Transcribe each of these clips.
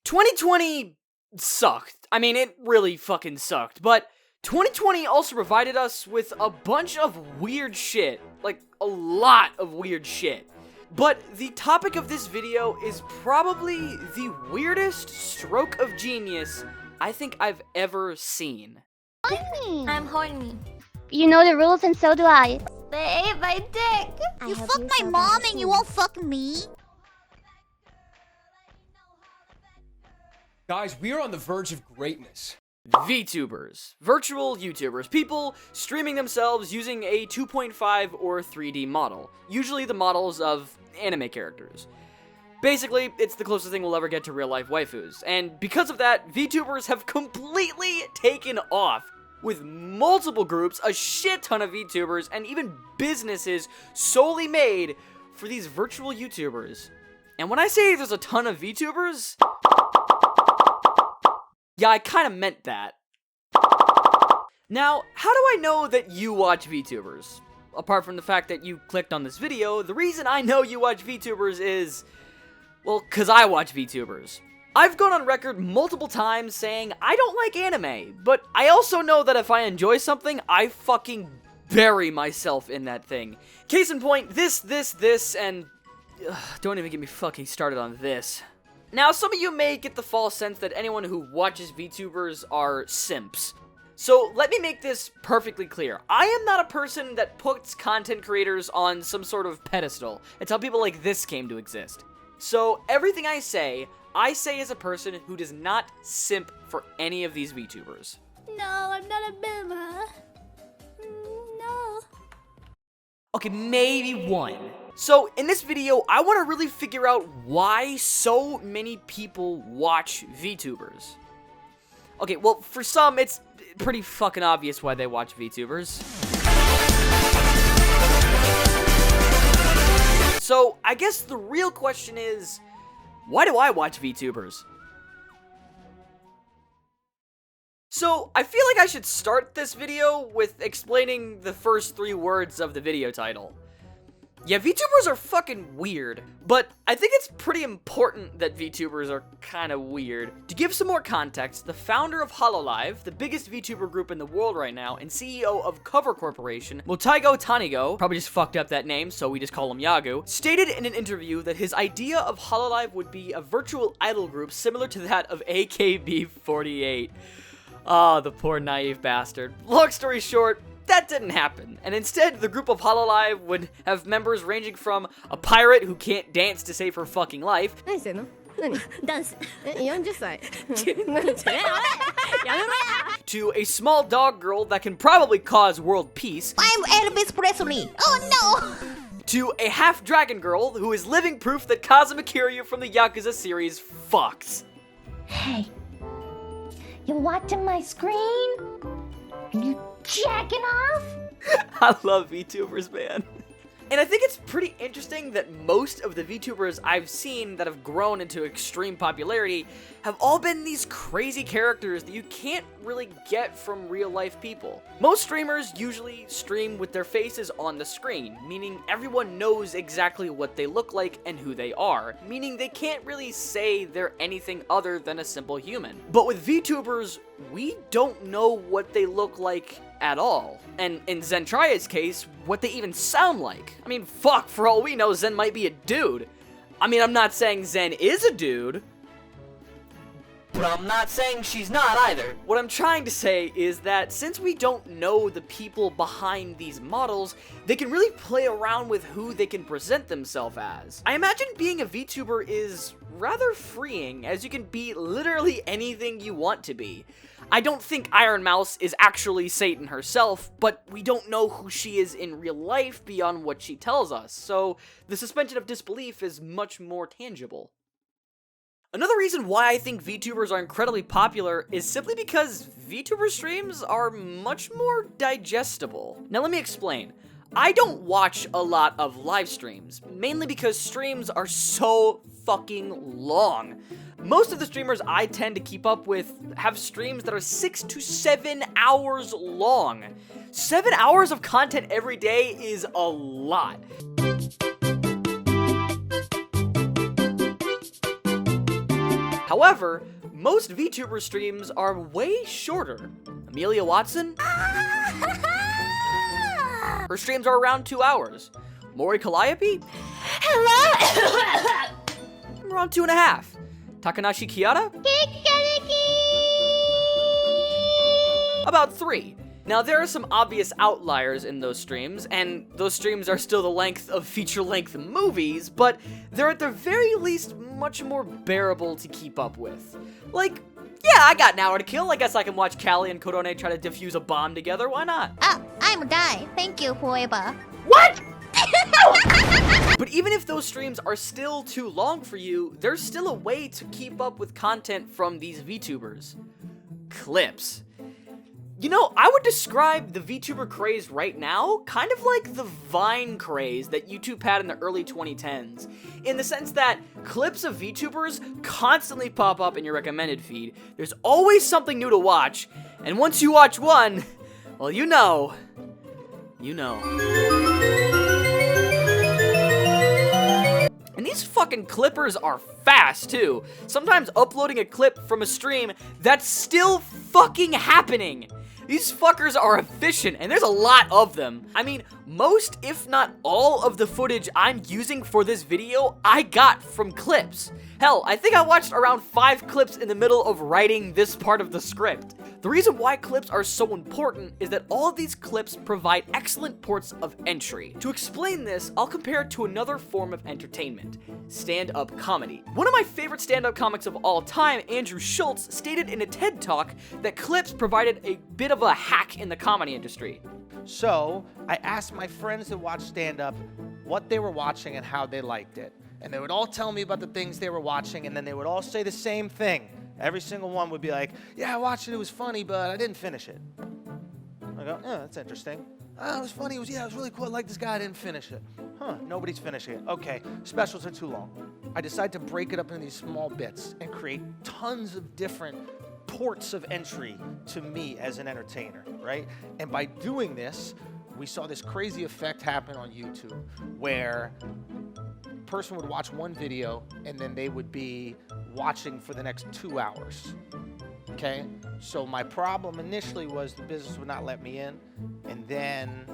2020 sucked. I mean, it really fucking sucked, but 2020 also provided us with a bunch of weird shit. Like, a lot of weird shit. But the topic of this video is probably the weirdest stroke of genius I think I've ever seen. I'm horny. You know the rules and so do I. They ate my dick. You fuck my mom and you won't fuck me? Guys, we are on the verge of greatness. Vtubers. Virtual YouTubers. People streaming themselves using a 2.5 or 3D model. Usually the models of anime characters. Basically, it's the closest thing we'll ever get to real-life waifus. And because of that, Vtubers have completely taken off. With multiple groups, a shit ton of Vtubers, and even businesses solely made for these virtual YouTubers. And when I say there's a ton of Vtubers... yeah, I kind of meant that. Now, how do I know that you watch Vtubers? Apart from the fact that you clicked on this video, the reason I know you watch Vtubers is... well, cause I watch Vtubers. I've gone on record multiple times saying I don't like anime, but I also know that if I enjoy something, I fucking bury myself in that thing. Case in point, this, and... don't even get me fucking started on this. Now, some of you may get the false sense that anyone who watches Vtubers are simps. So, let me make this perfectly clear. I am not a person that puts content creators on some sort of pedestal. It's how people like this came to exist. So, everything I say as a person who does not simp for any of these Vtubers. No, I'm not a bimmer. No. Okay, maybe one. So, in this video, I want to really figure out why so many people watch Vtubers. Okay, well, for some, it's pretty fucking obvious why they watch Vtubers. So, I guess the real question is, why do I watch Vtubers? So, I feel like I should start this video with explaining the first 3 words of the video title. Yeah, Vtubers are fucking weird, but I think it's pretty important that Vtubers are kinda weird. To give some more context, the founder of Hololive, the biggest Vtuber group in the world right now, and CEO of Cover Corporation, Motaigo Tanigo, probably just fucked up that name, so we just call him Yagu, stated in an interview that his idea of Hololive would be a virtual idol group similar to that of AKB48. Ah, the poor naive bastard. Long story short, that didn't happen, and instead the group of Hololive would have members ranging from a pirate who can't dance to save her fucking life Dance. 40歳 to a small dog girl that can probably cause world peace, I'm Elvis Presley. Oh no. to a half-dragon girl who is living proof that Kazuma Kiryu from the Yakuza series fucks. Hey, you watching my screen? Are you jacking off? I love VTubers, man. And I think it's pretty interesting that most of the VTubers I've seen that have grown into extreme popularity have all been these crazy characters that you can't really get from real-life people. Most streamers usually stream with their faces on the screen, meaning everyone knows exactly what they look like and who they are, meaning they can't really say they're anything other than a simple human. But with VTubers, we don't know what they look like at all. And in Zentria's case, what they even sound like. I mean, fuck, for all we know, Zen might be a dude. I mean, I'm not saying Zen is a dude, but I'm not saying she's not either. What I'm trying to say is that since we don't know the people behind these models, they can really play around with who they can present themselves as. I imagine being a VTuber is rather freeing, as you can be literally anything you want to be. I don't think Iron Mouse is actually Satan herself, but we don't know who she is in real life beyond what she tells us, so the suspension of disbelief is much more tangible. Another reason why I think VTubers are incredibly popular is simply because VTuber streams are much more digestible. Now let me explain. I don't watch a lot of live streams, mainly because streams are so fucking long. Most of the streamers I tend to keep up with have streams that are 6 to 7 hours long. 7 hours of content every day is a lot. However, most VTuber streams are way shorter. Amelia Watson? Her streams are around 2 hours. Mori Calliope? Hello? Around 2.5. Takanashi Kiara? About 3. Now, there are some obvious outliers in those streams, and those streams are still the length of feature-length movies, but they're at the very least much more bearable to keep up with. Like, yeah, I got an hour to kill. I guess I can watch Callie and Korone try to defuse a bomb together. Why not? I'm a guy. Thank you, forever. What? But even if those streams are still too long for you, there's still a way to keep up with content from these VTubers. Clips. You know, I would describe the VTuber craze right now kind of like the Vine craze that YouTube had in the early 2010s, in the sense that clips of VTubers constantly pop up in your recommended feed. There's always something new to watch, and once you watch one, well, you know. And these fucking clippers are fast, too. Sometimes uploading a clip from a stream that's still fucking happening. These fuckers are efficient, and there's a lot of them. I mean, most, if not all, of the footage I'm using for this video, I got from clips. Hell, I think I watched around 5 clips in the middle of writing this part of the script. The reason why clips are so important is that all of these clips provide excellent ports of entry. To explain this, I'll compare it to another form of entertainment, stand-up comedy. One of my favorite stand-up comics of all time, Andrew Schultz, stated in a TED Talk that clips provided a bit of a hack in the comedy industry. So I asked my friends that watch stand-up what they were watching and how they liked it. And they would all tell me about the things they were watching, and then they would all say the same thing. Every single one would be like, yeah, I watched it, it was funny, but I didn't finish it. I go, yeah, that's interesting. Oh, it was funny, it was really cool, I like this guy, I didn't finish it. Huh, nobody's finishing it. Okay, specials are too long. I decided to break it up into these small bits and create tons of different ports of entry to me as an entertainer, right? And by doing this, we saw this crazy effect happen on YouTube where a person would watch one video and then they would be watching for the next 2 hours. Okay? So my problem initially was the business would not let me in, and then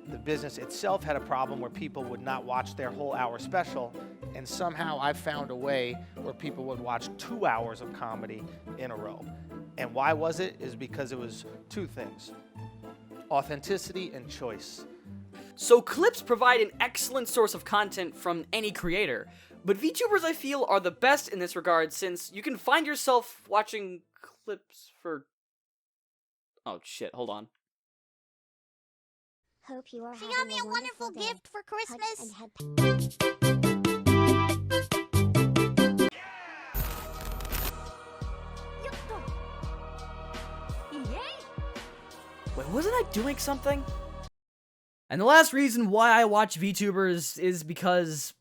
the business itself had a problem where people would not watch their whole hour special, and somehow I found a way where people would watch 2 hours of comedy in a row. And why was it? Is because it was 2 things: authenticity and choice. So clips provide an excellent source of content from any creator, but VTubers, I feel, are the best in this regard since you can find yourself watching clips for... Oh shit, hold on. Hope you are She having got me a wonderful day. gift for Christmas. Wait, wasn't I doing something? And the last reason why I watch VTubers is because,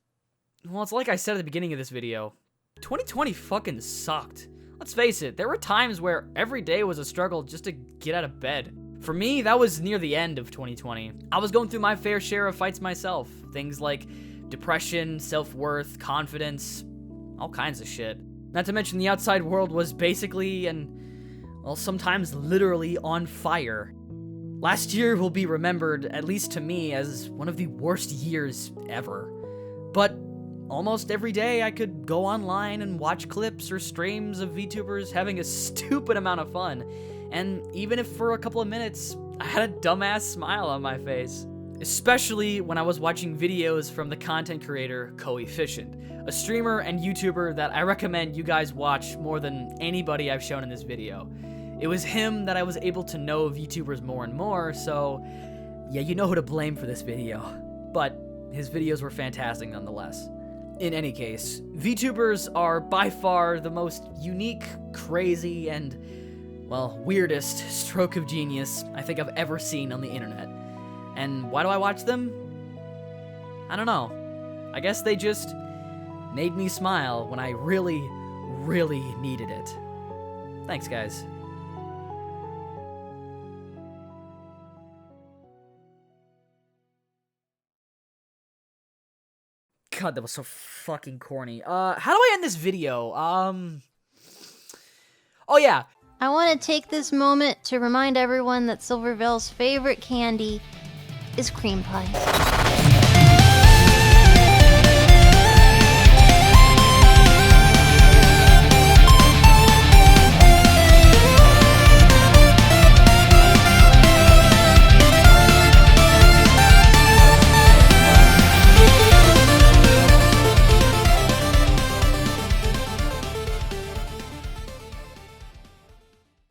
well, it's like I said at the beginning of this video. 2020 fucking sucked. Let's face it, there were times where every day was a struggle just to get out of bed. For me, that was near the end of 2020. I was going through my fair share of fights myself. Things like depression, self-worth, confidence, all kinds of shit. Not to mention the outside world was basically and, well, sometimes literally on fire. Last year will be remembered, at least to me, as one of the worst years ever. But almost every day I could go online and watch clips or streams of VTubers having a stupid amount of fun. And even if for a couple of minutes, I had a dumbass smile on my face. Especially when I was watching videos from the content creator Coefficient, a streamer and YouTuber that I recommend you guys watch more than anybody I've shown in this video. It was him that I was able to know VTubers more and more, so yeah, you know who to blame for this video. But his videos were fantastic nonetheless. In any case, VTubers are by far the most unique, crazy, and, well, weirdest stroke of genius I think I've ever seen on the internet. And why do I watch them? I don't know. I guess they just made me smile when I really, really needed it. Thanks, guys. God, that was so fucking corny. How do I end this video? Oh yeah, I want to take this moment to remind everyone that Silvervale's favorite candy is cream pie.